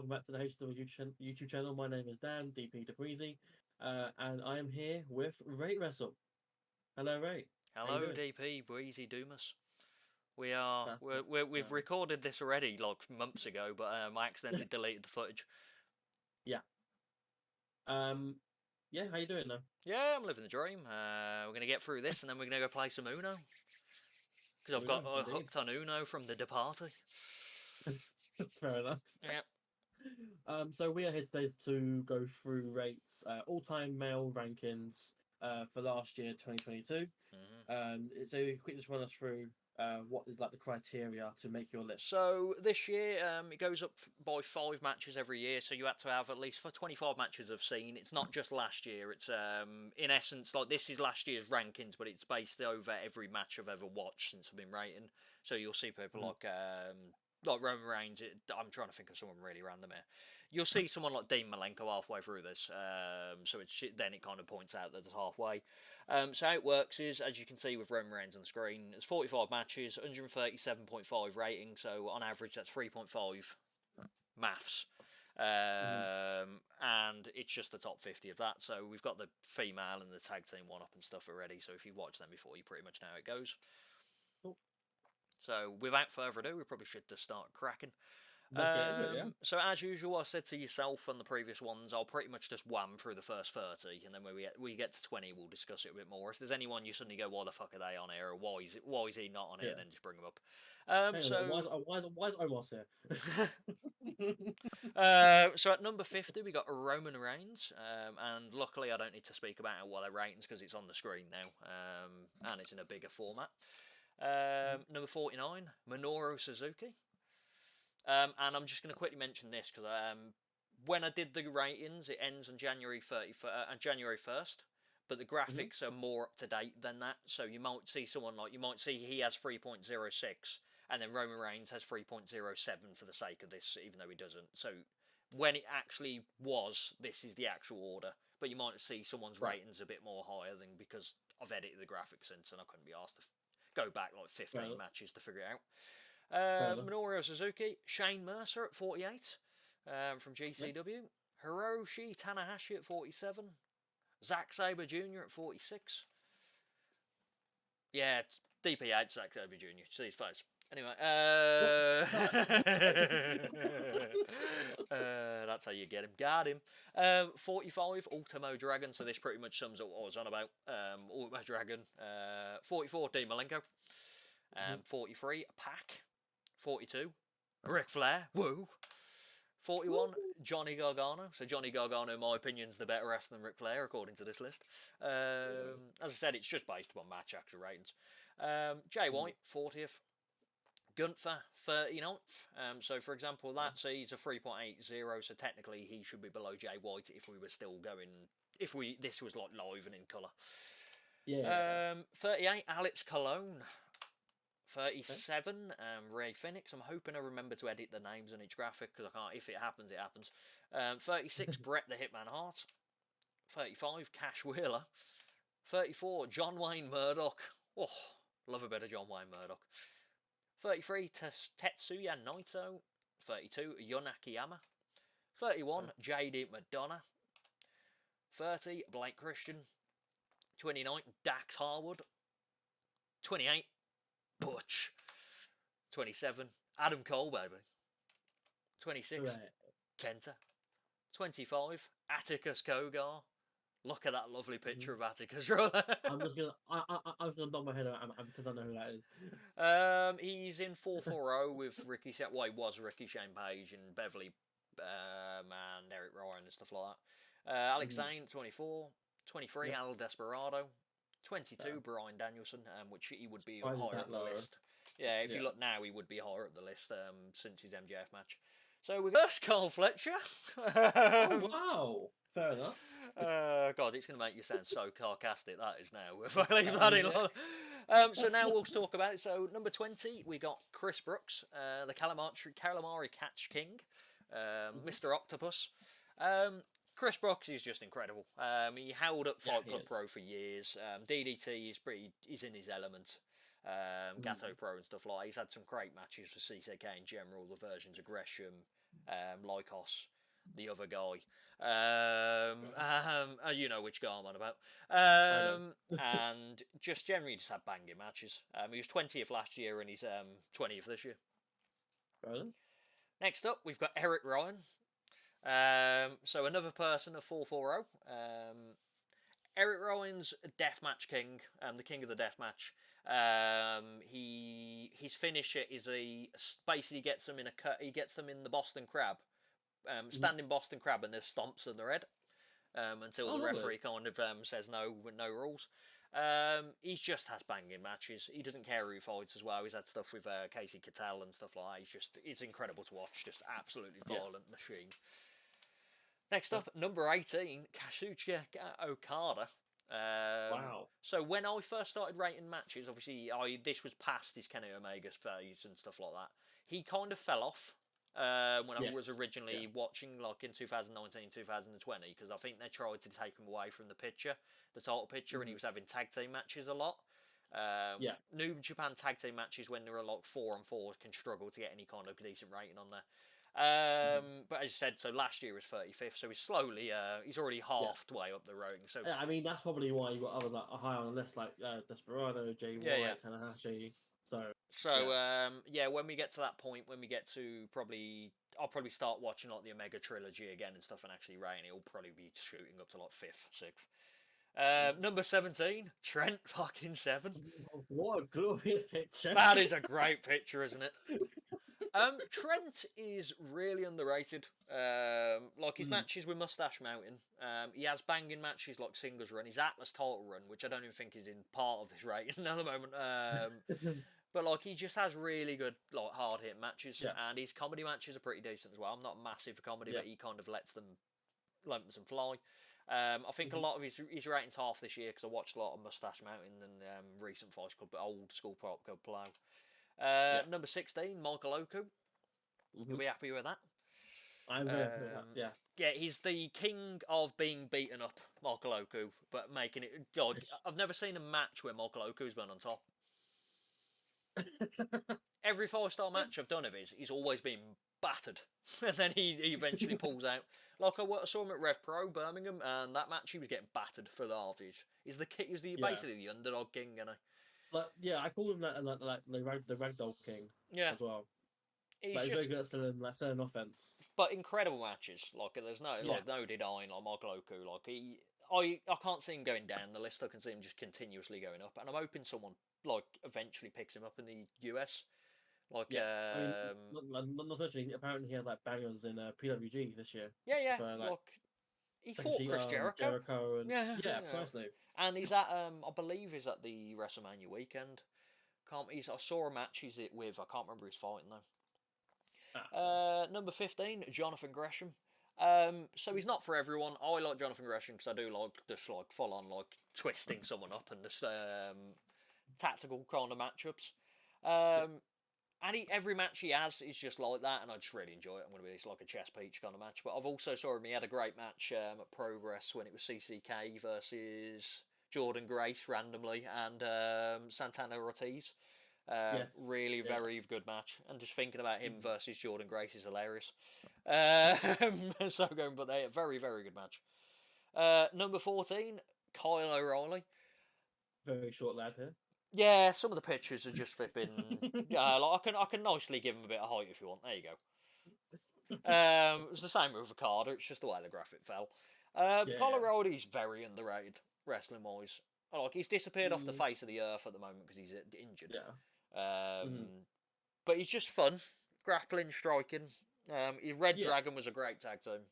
welcome back to the HW YouTube channel. My name is Dan, DP DeBreezy, and I am here with Rate Wrestle. Hello, Ray. How you Hello, doing? DP Breezy Doomus. We've Fantastic. recorded this already like months ago, but I accidentally deleted the footage. Yeah. Um, yeah. How you doing though? Yeah, I'm living the dream. We're gonna get through this, and then we're gonna go play some Uno because I've got Uno, indeed. hooked on Uno from the Departed. Fair enough. Yeah. So we are here today to go through rates, all-time male rankings, for last year, 2022. hmm So quickly just run us through what is like the criteria to make your list. So this year, it goes up by 5 matches every year. So you had to have at least for 25 matches I've seen. It's not just last year. It's in essence like this is last year's rankings, but it's based over every match I've ever watched since I've been rating. So you'll see people like Roman Reigns. I'm trying to think of someone really random here. You'll see someone like Dean Malenko halfway through this. So then it kind of points out that it's halfway. So how it works is, as you can see with Roman Reigns on the screen, it's 45 matches, 137.5 rating, so on average that's 3.5 maths. And it's just the top 50 of that, so we've got the female and the tag team one-up and stuff already, so if you've watched them before, you pretty much know how it goes. Cool. So without further ado, we probably should just start cracking. Let's get into it, yeah. So as usual, I said to yourself on the previous ones, I'll pretty much just wham through the first 30, and then when we get to 20, we'll discuss it a bit more. If there's anyone you suddenly go, why the fuck are they on here, or why is he not on here, then just bring them up. Why is Omos here? So at number 50, we got Roman Reigns, and luckily I don't need to speak about what their ratings because it's on the screen now, and it's in a bigger format. Number 49, Minoru Suzuki. And I'm just going to quickly mention this because when I did the ratings, it ends on January 1st, but the graphics are more up to date than that. So you might see he has 3.06, and then Roman Reigns has 3.07 for the sake of this, even though he doesn't. So when it actually was, this is the actual order, but you might see someone's ratings a bit more higher than because I've edited the graphics since, and I couldn't be asked to go back like 15 matches to figure it out. Minoru Suzuki, Shane Mercer at 48 from GCW, Hiroshi Tanahashi at 47, Zack Sabre Jr. at 46. Yeah, DP8 Zack Sabre Jr. See his face. Anyway, that's how you get him. Got him. 45, Ultimo Dragon. So this pretty much sums up what I was on about. Ultimo Dragon. 44, Dean Malenko. 43, Pac. 42, Ric Flair. Woo. 41, Johnny Gargano. So Johnny Gargano, in my opinion, is the better wrestler than Ric Flair, according to this list. As I said, it's just based upon match actual ratings. Jay White, 40th. Gunther, 39th. So, for example, that he's a 3.80, so technically he should be below Jay White if we were still going, this was like live and in colour. 38, Alex Colon. 37, Ray Phoenix. I'm hoping I remember to edit the names on each graphic because I can't. If it happens, it happens. 36, Bret the Hitman Hart. 35, Cash Wheeler. 34, John Wayne Murdoch. Oh, love a bit of John Wayne Murdoch. 33, Tetsuya Naito. 32, Yun Akiyama. 31, JD Madonna. 30, Blake Christian. 29, Dax Harwood. 28, Butch. 27, Adam Cole, baby. 26, Kenta. 25, Atticus Kogar. Look at that lovely picture of Atticus, right? I was gonna nod my head because I know who that is. He's in 440 with Ricky. Well, he was Ricky Shane Page and Beverly, and Eric Ryan and stuff like that. Alex Zane, 24. 23, Al Desperado. 22, Bryan Danielson, which he would be higher up the list. Yeah, if you look now, he would be higher up the list since his MJF match. So we got Carl Fletcher. Oh, wow. Fair enough. God, it's going to make you sound so sarcastic, that is now. If I leave that in. So now we'll talk about it. So number 20, we got Chris Brooks, the Calamari Catch King, Mr. Octopus. Chris Brooks is just incredible. He held up Fight Club Pro for years. DDT is in his element. Gato Pro and stuff like that. He's had some great matches for CCK in general, the versions of Gresham, Lycos, the other guy. You know which guy I'm on about. I know. And just generally just had banging matches. He was 20th last year and he's 20th this year. Really? Next up, we've got Eric Ryan. So another person of 440. Eric Rowan's Deathmatch King, the king of the Deathmatch. His finisher is basically gets them in a cut. He gets them in the Boston Crab, standing Boston Crab, and there's stomps on their head until the referee kind of says no with no rules. He just has banging matches. He doesn't care who he fights as well. He's had stuff with Casey Cattell and stuff like that. It's incredible to watch. Just absolutely violent machine. Next up, number 18, Kazuchika Okada. Wow. So when I first started rating matches, obviously this was past his Kenny Omega's phase and stuff like that. He kind of fell off when I was originally watching, like in 2019, 2020, because I think they tried to take him away from the title picture, and he was having tag team matches a lot. New Japan tag team matches, when there are like 4-on-4s, can struggle to get any kind of decent rating on there. But as you said, so last year was 35th, so he's slowly, he's already halfway up the rating. So I mean, that's probably why you got others like high on the list, like Desperado, Jay White, Tanahashi. When we get to that point, when we get to I'll probably start watching like the Omega trilogy again and stuff, and actually rating it. It'll probably be shooting up to like 5th, 6th. Number 17, Trent fucking Seven. What a glorious picture! That is a great picture, isn't it? Trent is really underrated. Like his matches with Mustache Mountain. He has banging matches like singles run. His Atlas title run, which I don't even think is in part of this rating at the moment. But like he just has really good like hard hitting matches, and his comedy matches are pretty decent as well. I'm not massive for comedy, but he kind of lets them fly. I think a lot of his ratings half this year because I watched a lot of Mustache Mountain and recent Fight Club, but old school Pop Club Plow. Number 16, Michael Oku. You'll be happy with that. I'm very happy with that. Yeah. Yeah, he's the king of being beaten up, Michael Oku, but making it. Like, I've never seen a match where Michael Oku's been on top. Every 5-star match I've done of his, he's always been battered, and then he eventually pulls out. Like I saw him at Rev Pro Birmingham, and that match he was getting battered for the halvage. He's basically the underdog king, you know. Like, I call him that like the ragdoll king. As well. He's just very good at selling offense. But incredible matches. Like there's no denying like Michael Oku. Like I can't see him going down the list. I can see him just continuously going up, and I'm hoping someone like eventually picks him up in the US. Like not actually. Apparently he had like bangers in PWG this year. So, like he fought Chris Jericho. And, precisely. And he's at I believe he's at the WrestleMania weekend. I saw a match he's with. I can't remember his fighting though. Number 15, Jonathan Gresham. So he's not for everyone. I like Jonathan Gresham because I do like just like full on like twisting someone up and just tactical kind of matchups. And every match he has is just like that, and I just really enjoy it. It's like a chess peach kind of match. But I've also saw him. He had a great match at Progress when it was CCK versus Jordan Grace randomly and Santana Ortiz. Really very good match, and just thinking about him versus Jordan Grace is hilarious. But they very very good match. Number 14, Kyle O'Reilly. Very short lad here. Yeah, some of the pictures are just flipping. I can nicely give him a bit of height if you want. There you go. It was the same with Ricardo. It's just the way the graphic fell. Kyle O'Reilly's very underrated wrestling wise. Like he's disappeared off the face of the earth at the moment because he's injured. But he's just fun, grappling, striking. Red Dragon was a great tag team.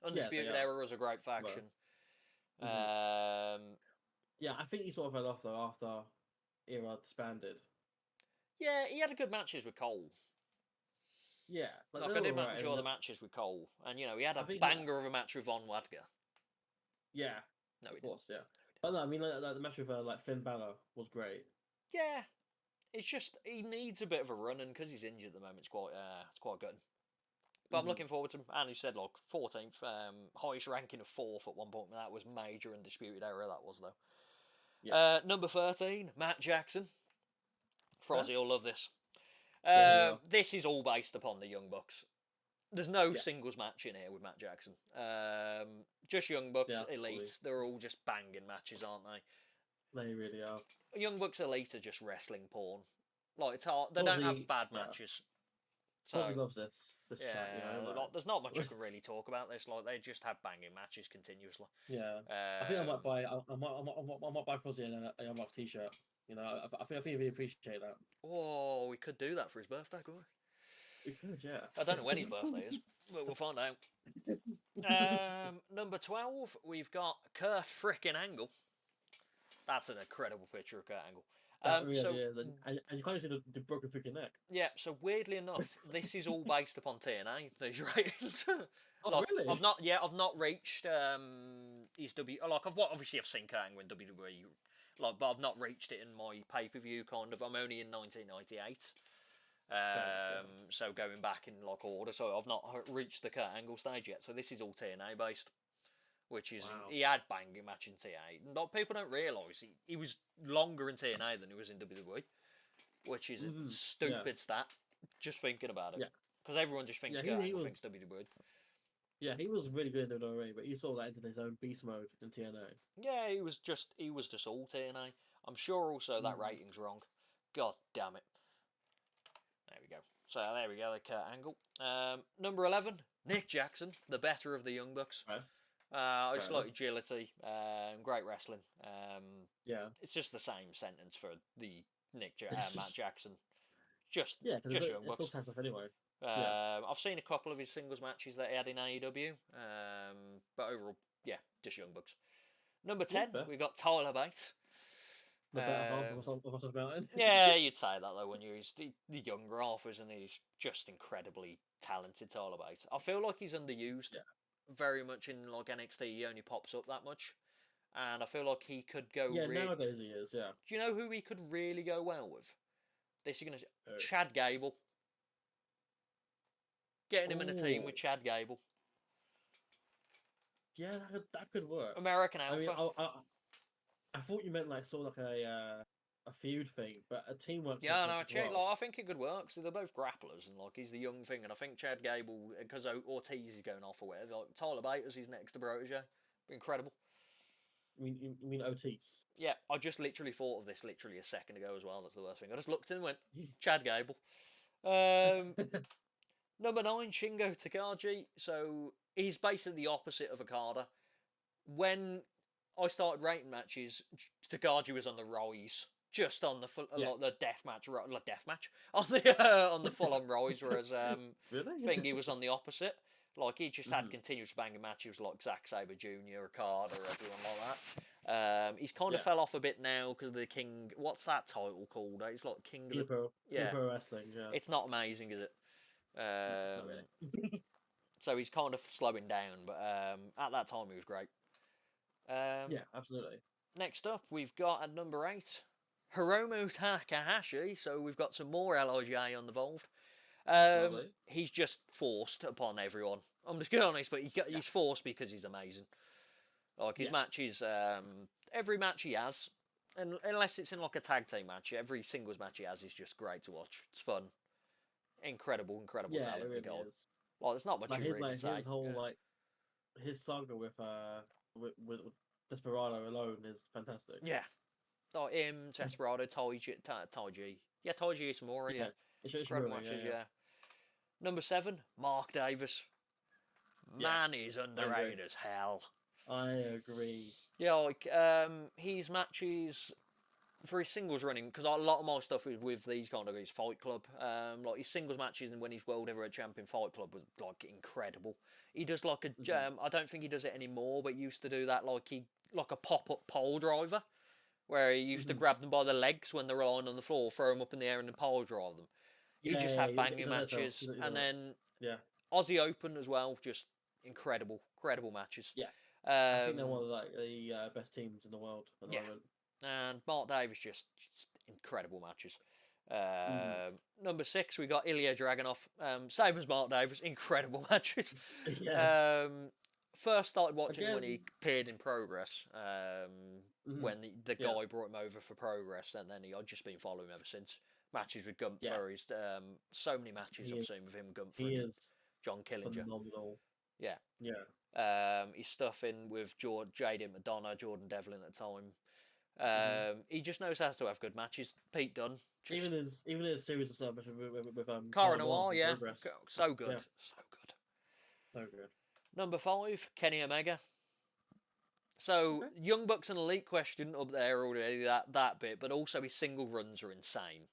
Undisputed Era was a great faction. I think he sort of fell off though after Era disbanded. Yeah, he had good matches with Cole. Yeah, like I did enjoy the matches with Cole, and he had a banger of a match with Von Wagner. Yeah, no, of course, But no, I mean, like the match with Finn Balor was great. Yeah, it's just he needs a bit of a run, and because he's injured at the moment, it's quite good. But I'm looking forward to him. And he said, like 14th, highest ranking of 4th at one point. That was major Undisputed Era. That was though. Yes. Number 13, Matt Jackson. Frozzy will love this. This is all based upon the Young Bucks. There's no Yeah. singles match in here with Matt Jackson. Just Young Bucks Yeah, Elite. absolutely. They're all just banging matches, aren't they? They really are. Young Bucks Elite are just wrestling porn. Like it's hard. They don't Probably, have bad yeah. matches. Probably So loves this yeah, chat, you know. like, there's not much I can really talk about this. Like they just have banging matches continuously. Yeah, I think I might buy. I might buy Fozzy a Young Bucks t-shirt. You know, I think he'd really appreciate that. Oh, we could do that for his birthday, couldn't we? We could, yeah. I don't know when his birthday is, but we'll find out. Number 12, we've got Kurt frickin' Angle. That's an incredible picture of Kurt Angle. That really is, and you can't see the broken freaking neck. Yeah, so weirdly enough, this is all based upon TNA. These ratings. Oh, Like, really? I've not reached his obviously I've seen Kurt Angle in WWE, like, but I've not reached it in my pay-per-view kind of. I'm only in 1998. So going back in like order, so I've not reached the Kurt Angle stage yet. So this is all TNA based, which is he had banging match in TNA. Not people don't realise he was longer in TNA than he was in WWE, which is a stupid stat. Just thinking about it, because everyone just thinks Kurt Angle thinks WWE. Yeah, he was really good in WWE, but he sort of like entered his own beast mode in TNA. Yeah, he was just all TNA. I'm sure also that rating's wrong. God damn it. There we go. So there we go, the Kurt Angle. Number 11, Nick Jackson, the better of the Young Bucks. I just like agility, great wrestling. It's just the same sentence for the Matt Jackson. Just Young Bucks. It's all stuff anyway. I've seen a couple of his singles matches that he had in AEW, but overall, just Young Bucks. Number 10, we've got Tyler Bate. The better half of Mountain. Yeah, you'd say that though when you're the younger half, isn't he? He's just incredibly talented, Tyler Bate. I feel like he's underused very much in like NXT. He only pops up that much, and I feel like he could go. Yeah, nowadays he is. Yeah. Do you know who he could really go well with? This is gonna Chad Gable. Getting him in a team with Chad Gable. Yeah, that could work. American Alpha. I mean, I thought you meant like sort of like a feud thing, but a teamwork. Yeah, no, I think it could work. So they're both grapplers, and like he's the young thing, and I think Chad Gable, because Ortiz is going off or whatever, like Tyler Bate is his next to protege. Incredible. You mean Ortiz? Yeah, I just literally thought of this literally a second ago as well. That's the worst thing. I just looked and went, Chad Gable. Number 9, Shingo Takagi. So he's basically the opposite of Okada. When I started rating matches, Takagi was on the rise, just on the the death match on the full on rise, whereas really? Thingy was on the opposite. Like he just had continuous banging matches like Zack Sabre Jr., Okada, everyone like that. He's kind of fell off a bit now because of the King. What's that title called? It's like King of Pro Wrestling. Yeah, it's not amazing, is it? Not really. So he's kind of slowing down, but at that time he was great. Yeah, absolutely. Next up, we've got at number 8, Hiromu Takahashi. So we've got some more LIJ involved. He's just forced upon everyone. I'm just going to be honest, but he's forced because he's amazing. Like his matches, every match he has, and unless it's in like a tag team match, every singles match he has is just great to watch. It's fun, incredible talent. It really God. is. Like there's not much you really say. His whole his saga with Desperado alone is fantastic. Yeah, like him, Desperado, Taiji. Yeah, Taiji Ishimori. Yeah, incredible matches. Yeah. Number 7, Mark Davis. Man, he's underrated as hell. I agree. Yeah, like his matches for his singles running, because a lot of my stuff is with these kind of his Fight Club. Like his singles matches and when he's World Heavyweight Champion Fight Club was like incredible. He does like a I don't think he does it anymore, but he used to do that like a pop up pole driver, where he used to grab them by the legs when they're lying on the floor, throw them up in the air, and then pole drive them. He just had banging matches, and then Aussie Open as well, just incredible matches. Yeah, I think they're one of the best teams in the world at the moment. And Mark Davis just incredible matches. Number 6, we got Ilya Dragunov. Same as Mark Davis, incredible matches. First started watching when he appeared in Progress. When the guy brought him over for Progress, and then I've just been following him ever since. Matches with Gunther, so many matches I've seen with him and Gunther. He is John Killinger. phenomenal. Yeah. Yeah. His stuff in with Jaden McDonough, Jordan Devlin at the time. He just knows how to have good matches. Pete Dunne. Even his series of stuff with Cara Cara Noir Noir, and yeah. Progress. So good. Yeah. So good. So good. Number 5, Kenny Omega. So, Okay. Young Bucks and Elite question up there already, that bit, but also his single runs are insane.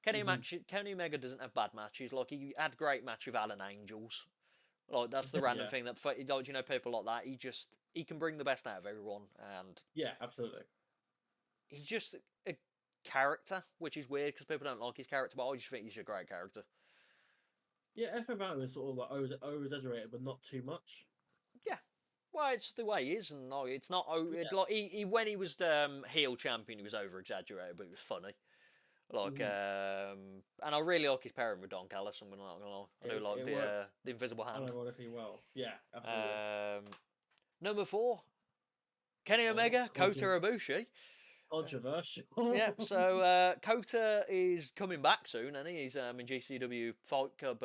Kenny Omega doesn't have bad matches. Like, he had great match with Alan Angels. Like, that's the random Yeah. thing that, like, you know, people like that, he can bring the best out of everyone, and Yeah, absolutely. he's just a character, which is weird because people don't like his character, but I just think he's a great character. Yeah, everything about him is sort of like over exaggerated, but not too much. Yeah. Well, it's the way he is, and like, it's not Yeah. like he when he was heel champion, he was over exaggerated, but it was funny. Like, and I really like his pairing with Don Callis. I'm not gonna lie, I do like the invisible hand. Ironically well, yeah, absolutely. Number 4, Kenny Omega, Kota Ibushi. Controversial. Yeah, so Kota is coming back soon, and he's in GCW Fight Club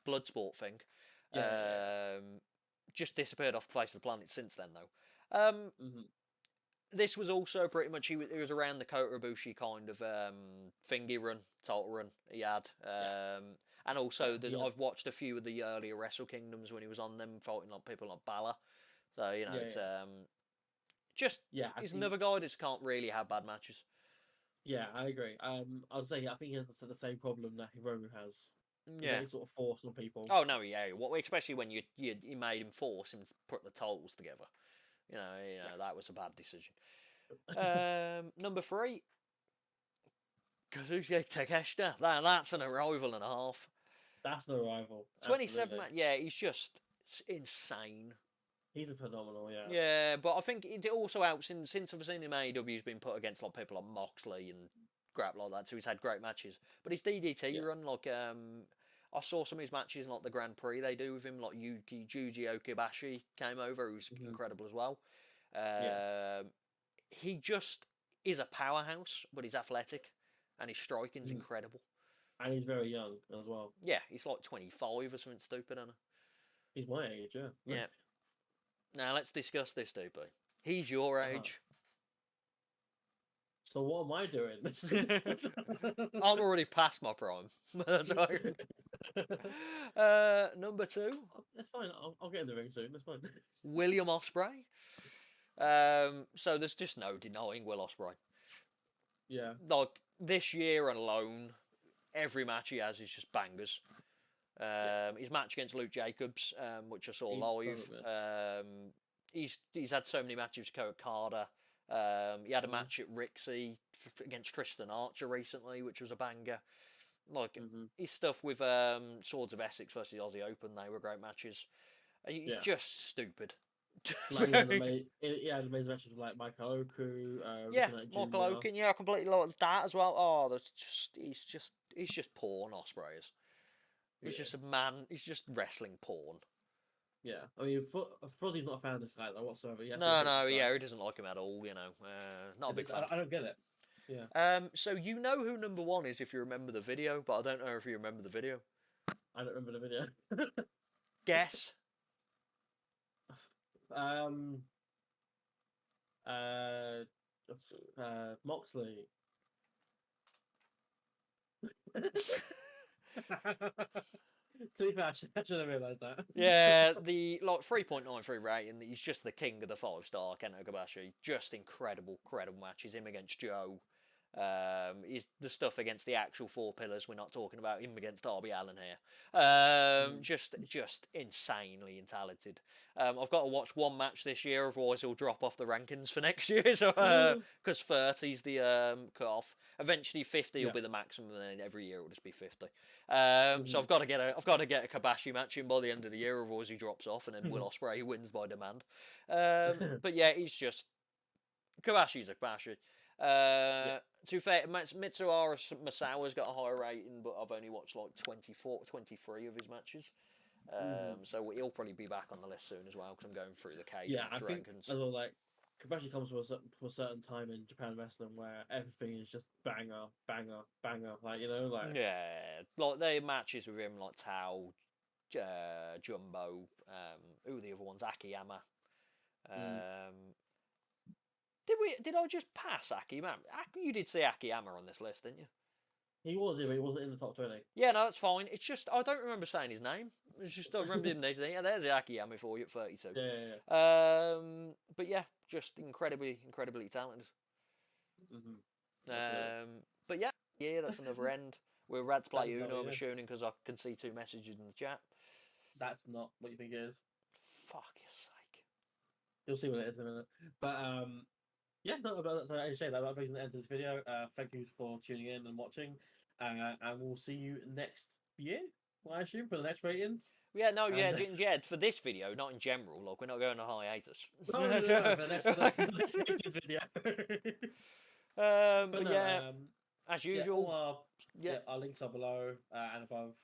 Bloodsport thing. Yeah. Just disappeared off the face of the planet since then, though. This was also pretty much he was around the Kota Ibushi kind of thingy run, title run he had. And also, I've watched a few of the earlier Wrestle Kingdoms when he was on them, fighting like people like Balor. So you know, he's another guy that just can't really have bad matches. Yeah, I agree. I'll say I think he has the same problem that Hiromu has. Yeah, he's sort of forced on people. Oh no, yeah. Especially when you made him force him to put the titles together. You know that was a bad decision. Number 3, Kazuchika Takeshita. That's an arrival and a half. That's an arrival. 27. Yeah, he's just insane. He's a phenomenal, yeah. Yeah, but I think it also helps since I've seen him AEW's been put against like people like Moxley and crap like that, so he's had great matches. But his DDT run, like I saw some of his matches in like the Grand Prix they do with him, like Yuji Okabashi came over, who's incredible as well. He just is a powerhouse, but he's athletic, and his striking's incredible. And he's very young as well. Yeah, he's like 25 or something stupid, isn't he? He's my age, yeah. Yeah. Now let's discuss this, DP. He's your age. So what am I doing? I'm already past my prime. Number 2. That's fine. I'll get in the ring soon. That's fine. William Ospreay. So there's just no denying Will Ospreay. Yeah. Like this year alone, every match he has is just bangers. His match against Luke Jacobs, which I saw live. He's had so many matches with Okada. He had a match at Rixie against Tristan Archer recently, which was a banger. Like his stuff with Swords of Essex versus Aussie Open, they were great matches. He's just stupid. Like, he had amazing matches with like Michael Oku. Michael Oku. Yeah, I completely like that as well. Oh, that's he's just porn. Ospreay is. He's just a man. He's just wrestling porn. Yeah, I mean, Fozzy's not a fan of this guy though whatsoever. He doesn't like him at all. You know, not a big fan. I don't get it. Yeah. So you know who number 1 is if you remember the video, but I don't know if you remember the video. I don't remember the video. Guess. Moxley. To be fair, I should have realised that. Yeah, the 3.93 rating. He's just the king of the 5-star. Ken Okabashi, just incredible matches. Him against Joe. Is the stuff against the actual 4 pillars. We're not talking about him against Darby Allin here. Just insanely talented. I've got to watch one match this year, otherwise he'll drop off the rankings for next year. So because 30's the cut off. Eventually 50 will be the maximum, and then every year it'll just be 50. So I've got to get a Kabashi match in by the end of the year, otherwise he drops off, and then Will Ospreay wins by demand. But yeah, he's just Kabashi's a Kabashi. To be fair, Mitsuhara Masawa's got a higher rating, but I've only watched like 23 of his matches. So he'll probably be back on the list soon as well, because I'm going through the cage match rankings. As well, like Kabashi comes from a certain time in Japan wrestling where everything is just banger, like, you know, like like their matches with him, like Tao, Jumbo, who are the other ones? Akiyama. Mm. Did I just pass Akiyama? You did see Akiyama on this list, didn't you? He was, but he wasn't in the top 20. Yeah, no, that's fine. It's just I don't remember saying his name. It's just I remember him there. Yeah, there's Akiyama for you at 32. Yeah. But yeah, just incredibly talented. But yeah, that's another end. We're rad to play Uno, I'm assuming, because I can see 2 messages in the chat. That's not what you think it is. Fuck's sake. You'll see what it is in a minute. But yeah, no, so as you say, that brings an end to this video. Thank you for tuning in and watching. And we'll see you next year, I assume, for the next ratings. Yeah, no, yeah, for this video, not in general. Look, we're not going on hiatus. No, for the next ratings video. But no, yeah, as usual, our links are below and above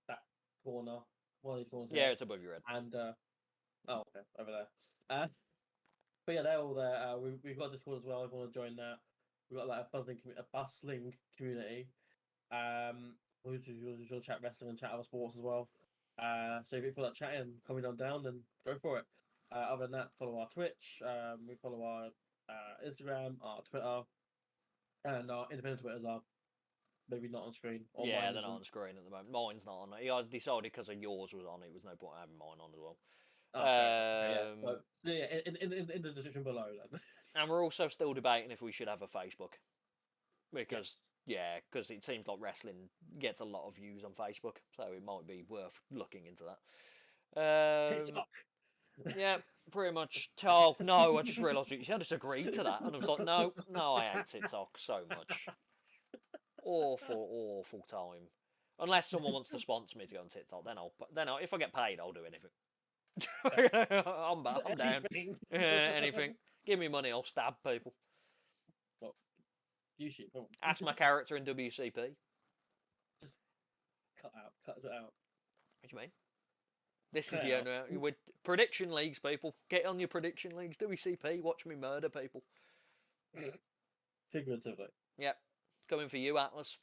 that corner. One of these corners. Yeah, it's above your head. And oh, okay, over there. But yeah, they're all there. We've got Discord as well. If you want to join that, we've got like a bustling community. We'll chat wrestling and chat other sports as well. So if you feel like chatting, coming on down, then go for it. Other than that, follow our Twitch. We follow our Instagram, our Twitter, and our independent Twitters are maybe not on screen. Yeah, they're not on screen at the moment. Mine's not on. I decided because of yours was on, it was no point having mine on as well. In the description below then. And we're also still debating if we should have a Facebook. Because because it seems like wrestling gets a lot of views on Facebook, so it might be worth looking into that. TikTok. Yeah, pretty much. Oh no, I just realised you just agreed to that, and I was like, no, I hate TikTok so much. Awful time. Unless someone wants to sponsor me to go on TikTok, then I'll if I get paid, I'll do anything. I'm down. Anything. Give me money, I'll stab people. Well, you should. Ask my character in WCP. Just cut it out. What do you mean? This is the owner. With prediction leagues, people. Get on your prediction leagues. WCP. Watch me murder people. Figuratively. Yep. Coming for you, Atlas.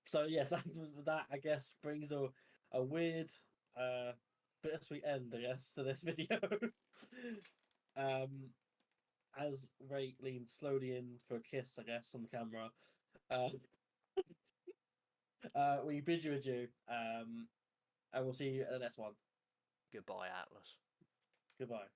So yes, that I guess brings a weird, bittersweet end, I guess, to this video. As Ray leans slowly in for a kiss, I guess, on the camera. We bid you adieu. And we'll see you at the next one. Goodbye, Atlas. Goodbye.